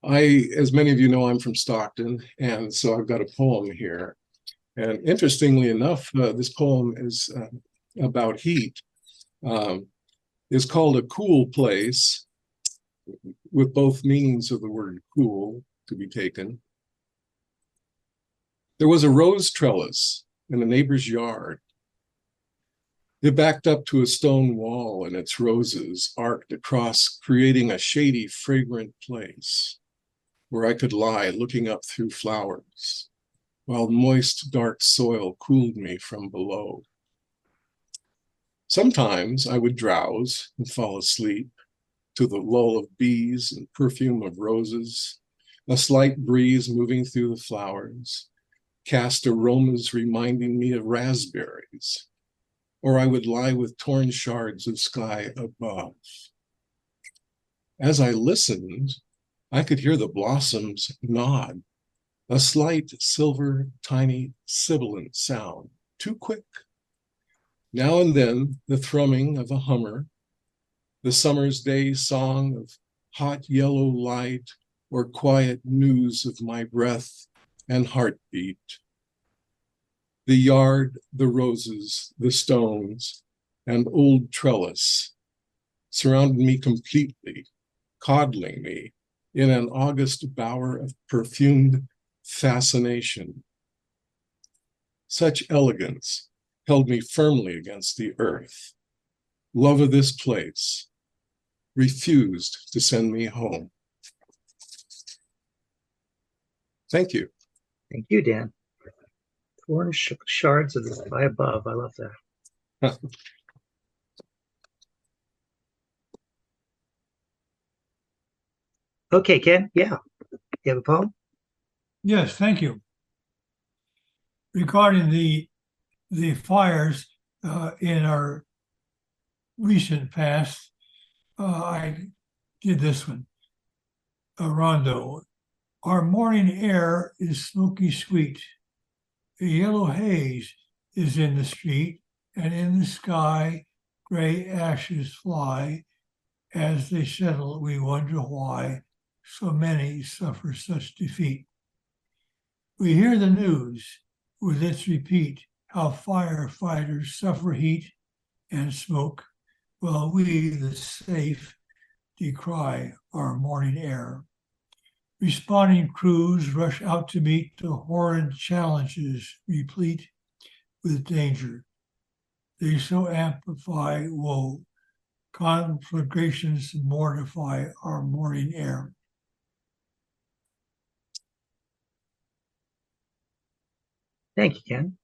As many of you know, I'm from Stockton, and so I've got a poem here. And interestingly enough, this poem is about heat. It's called A Cool Place, with both meanings of the word cool to be taken. There was a rose trellis in a neighbor's yard. It backed up to a stone wall, and its roses arced across, creating a shady, fragrant place where I could lie looking up through flowers, while moist, dark soil cooled me from below. Sometimes I would drowse and fall asleep to the lull of bees and perfume of roses, a slight breeze moving through the flowers, cast aromas reminding me of raspberries, or I would lie with torn shards of sky above. As I listened, I could hear the blossoms nod, a slight silver, tiny, sibilant sound, too quick. Now and then, the thrumming of a hummer, the summer's day song of hot yellow light, or quiet news of my breath and heartbeat. The yard, the roses, the stones, and old trellis surrounded me completely, coddling me in an August bower of perfumed fascination. Such elegance held me firmly against the earth. Love of this place refused to send me home. Thank you. Thank you, Dan. Torn shards of the sky above. I love that. Okay, Ken. Yeah. You have a poem? Yes, thank you. Regarding the fires in our recent past, I did this one. A rondo. Our morning air is smoky sweet. A yellow haze is in the street, and in the sky, gray ashes fly. As they settle, we wonder why so many suffer such defeat. We hear the news with its repeat, how firefighters suffer heat and smoke, while we, the safe, decry our morning air. Responding crews rush out to meet the horrid challenges replete with danger. They so amplify woe, conflagrations mortify our morning air. Thank you, Ken.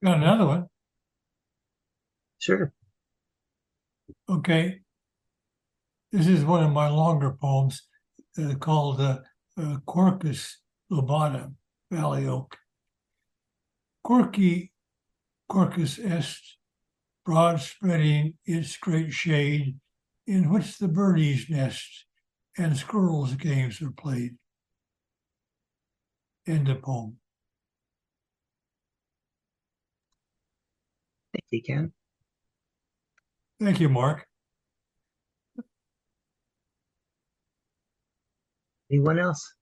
Got another one. Sure. Okay. This is one of my longer poems called Quercus lobata, Valley Oak. Quirky Quercus est, broad spreading its great shade, in which the birdies nest and squirrels' games are played. End of poem. Thank you, Ken. Thank you, Mark. Anyone else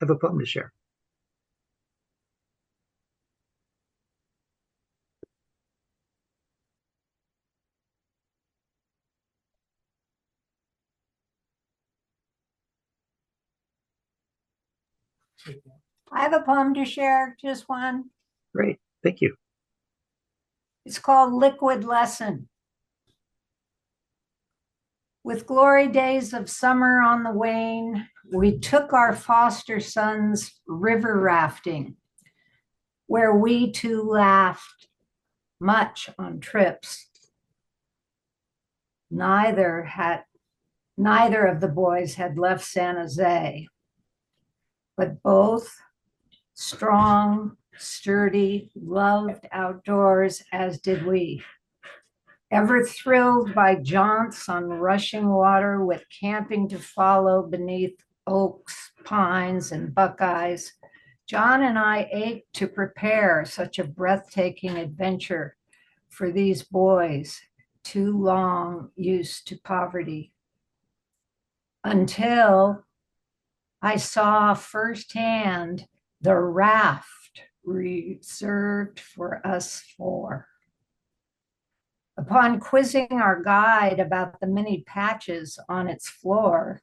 have a poem to share? I have a poem to share, just one. Great. Thank you. It's called Liquid Lesson. With glory days of summer on the wane, we took our foster sons river rafting, where we two laughed much on trips. Neither of the boys had left San Jose, but both strong, sturdy, loved outdoors, as did we. Ever thrilled by jaunts on rushing water with camping to follow beneath oaks, pines, and buckeyes, John and I ached to prepare such a breathtaking adventure for these boys too long used to poverty. Until I saw firsthand the raft reserved for us four. Upon quizzing our guide about the many patches on its floor,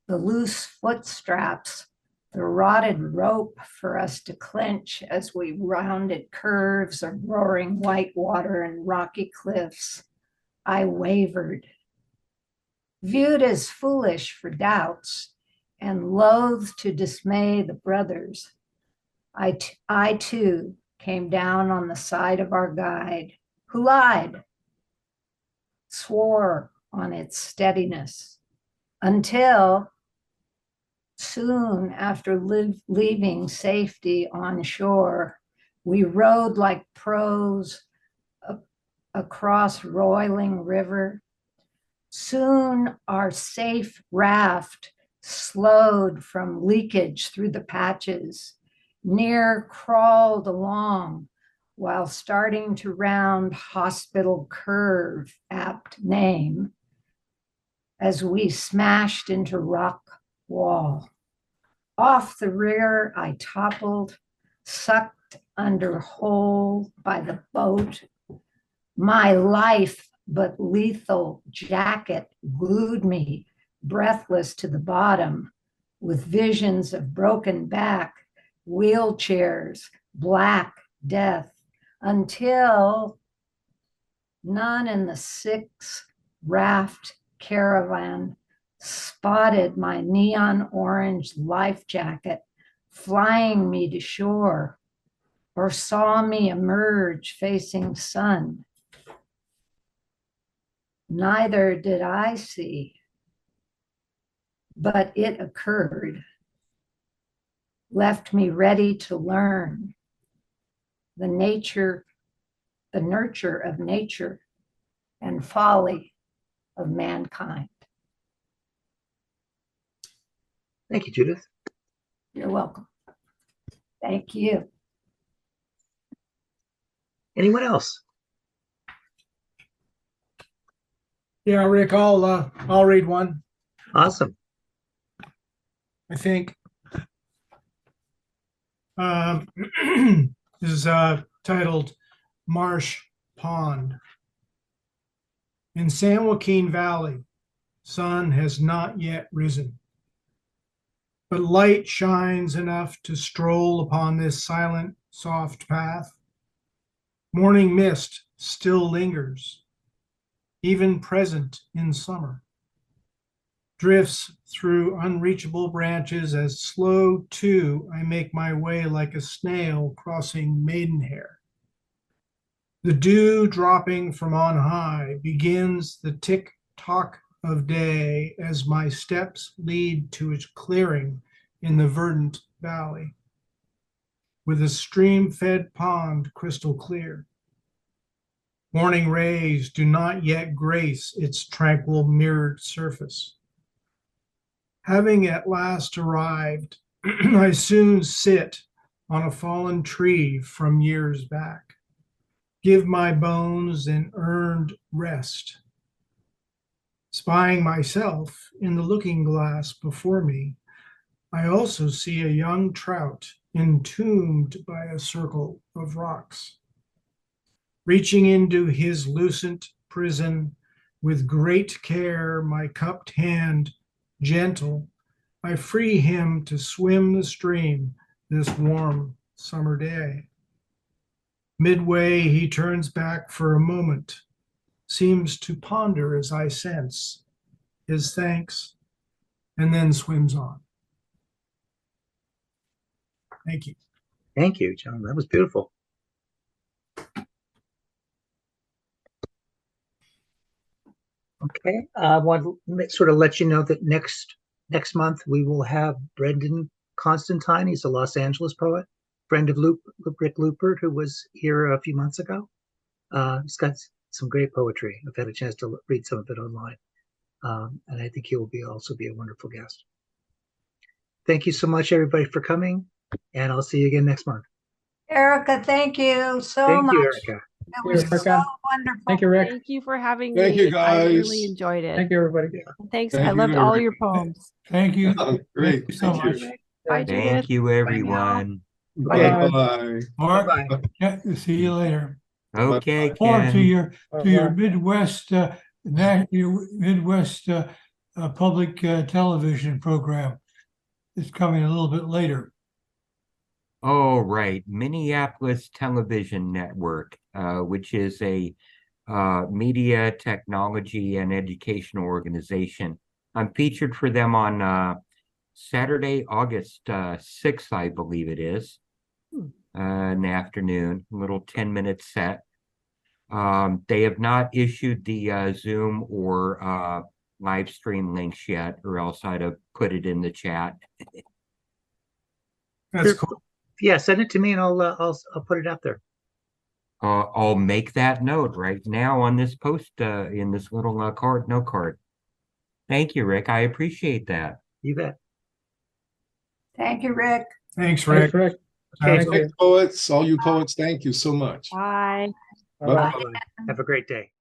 the loose foot straps, the rotted rope for us to clench as we rounded curves of roaring white water and rocky cliffs, I wavered. Viewed as foolish for doubts and loath to dismay the brothers, I too came down on the side of our guide, who lied, swore on its steadiness, until soon after leaving safety on shore, we rode like pros across roiling river. Soon our safe raft slowed from leakage through the patches, near crawled along while starting to round Hospital Curve, apt name, as we smashed into rock wall. Off the rear, I toppled, sucked under hole by the boat. My life but lethal jacket glued me breathless to the bottom, with visions of broken back, wheelchairs, black death, until none in the 6 raft caravan spotted my neon orange life jacket flying me to shore, or saw me emerge facing sun. Neither did I see, but it occurred, left me ready to learn the nurture of nature and folly of mankind. Thank you, Judith. You're welcome. Thank you. Anyone else? Yeah, Rick, I'll read one. Awesome. I think this is titled Marsh Pond. In San Joaquin Valley, sun has not yet risen, but light shines enough to stroll upon this silent, soft path. Morning mist still lingers, even present in summer. Drifts through unreachable branches as slow too I make my way like a snail crossing maidenhair. The dew dropping from on high begins the tick-tock of day as my steps lead to its clearing in the verdant valley, with a stream-fed pond crystal clear. Morning rays do not yet grace its tranquil mirrored surface. Having at last arrived, I soon sit on a fallen tree from years back, give my bones an earned rest. Spying myself in the looking glass before me, I also see a young trout entombed by a circle of rocks. Reaching into his lucent prison with great care, my cupped hand gentle, I free him to swim the stream this warm summer day. Midway, he turns back for a moment, seems to ponder as I sense his thanks, and then swims on. Thank you. Thank you, John. That was beautiful. Okay, I want to sort of let you know that next month we will have Brendan Constantine. He's a Los Angeles poet, friend of Rick Lupert, who was here a few months ago. He's got some great poetry. I've had a chance to read some of it online, and I think he will also be a wonderful guest. Thank you so much, everybody, for coming, and I'll see you again next month. Erica, thank you so Thank much. you, Erica. It was Rick. so wonderful. Thank you, Rick. Thank you for having Thank me. you, I really guys. enjoyed it. Thank you, everybody. Thanks. Thank I you, loved all everybody. your poems. Thank you. Great. Thank you so Thank much. you. Bye, Judith. Thank you, everyone. Bye Bye. bye. Mark, Bye-bye. yeah, see you later. Okay, Or to Ken. your Bye-bye. Midwest your Midwest public television program. It's coming a little bit later. Oh, right. Minneapolis Television Network, which is a media, technology, and educational organization. I'm featured for them on Saturday, August 6th, I believe it is, in the afternoon, a little 10-minute set. They have not issued the Zoom or live stream links yet, or else I'd have put it in the chat. That's cool. Yeah, send it to me and I'll put it out there. I'll make that note right now on this post in this little note card. Thank you, Rick. I appreciate that. You bet. Thank you, Rick. Thanks, Rick. Thanks, Rick. Okay, Thank you. Poets, all you poets, thank you so much. Bye. Bye-bye. bye-bye. Have a great day.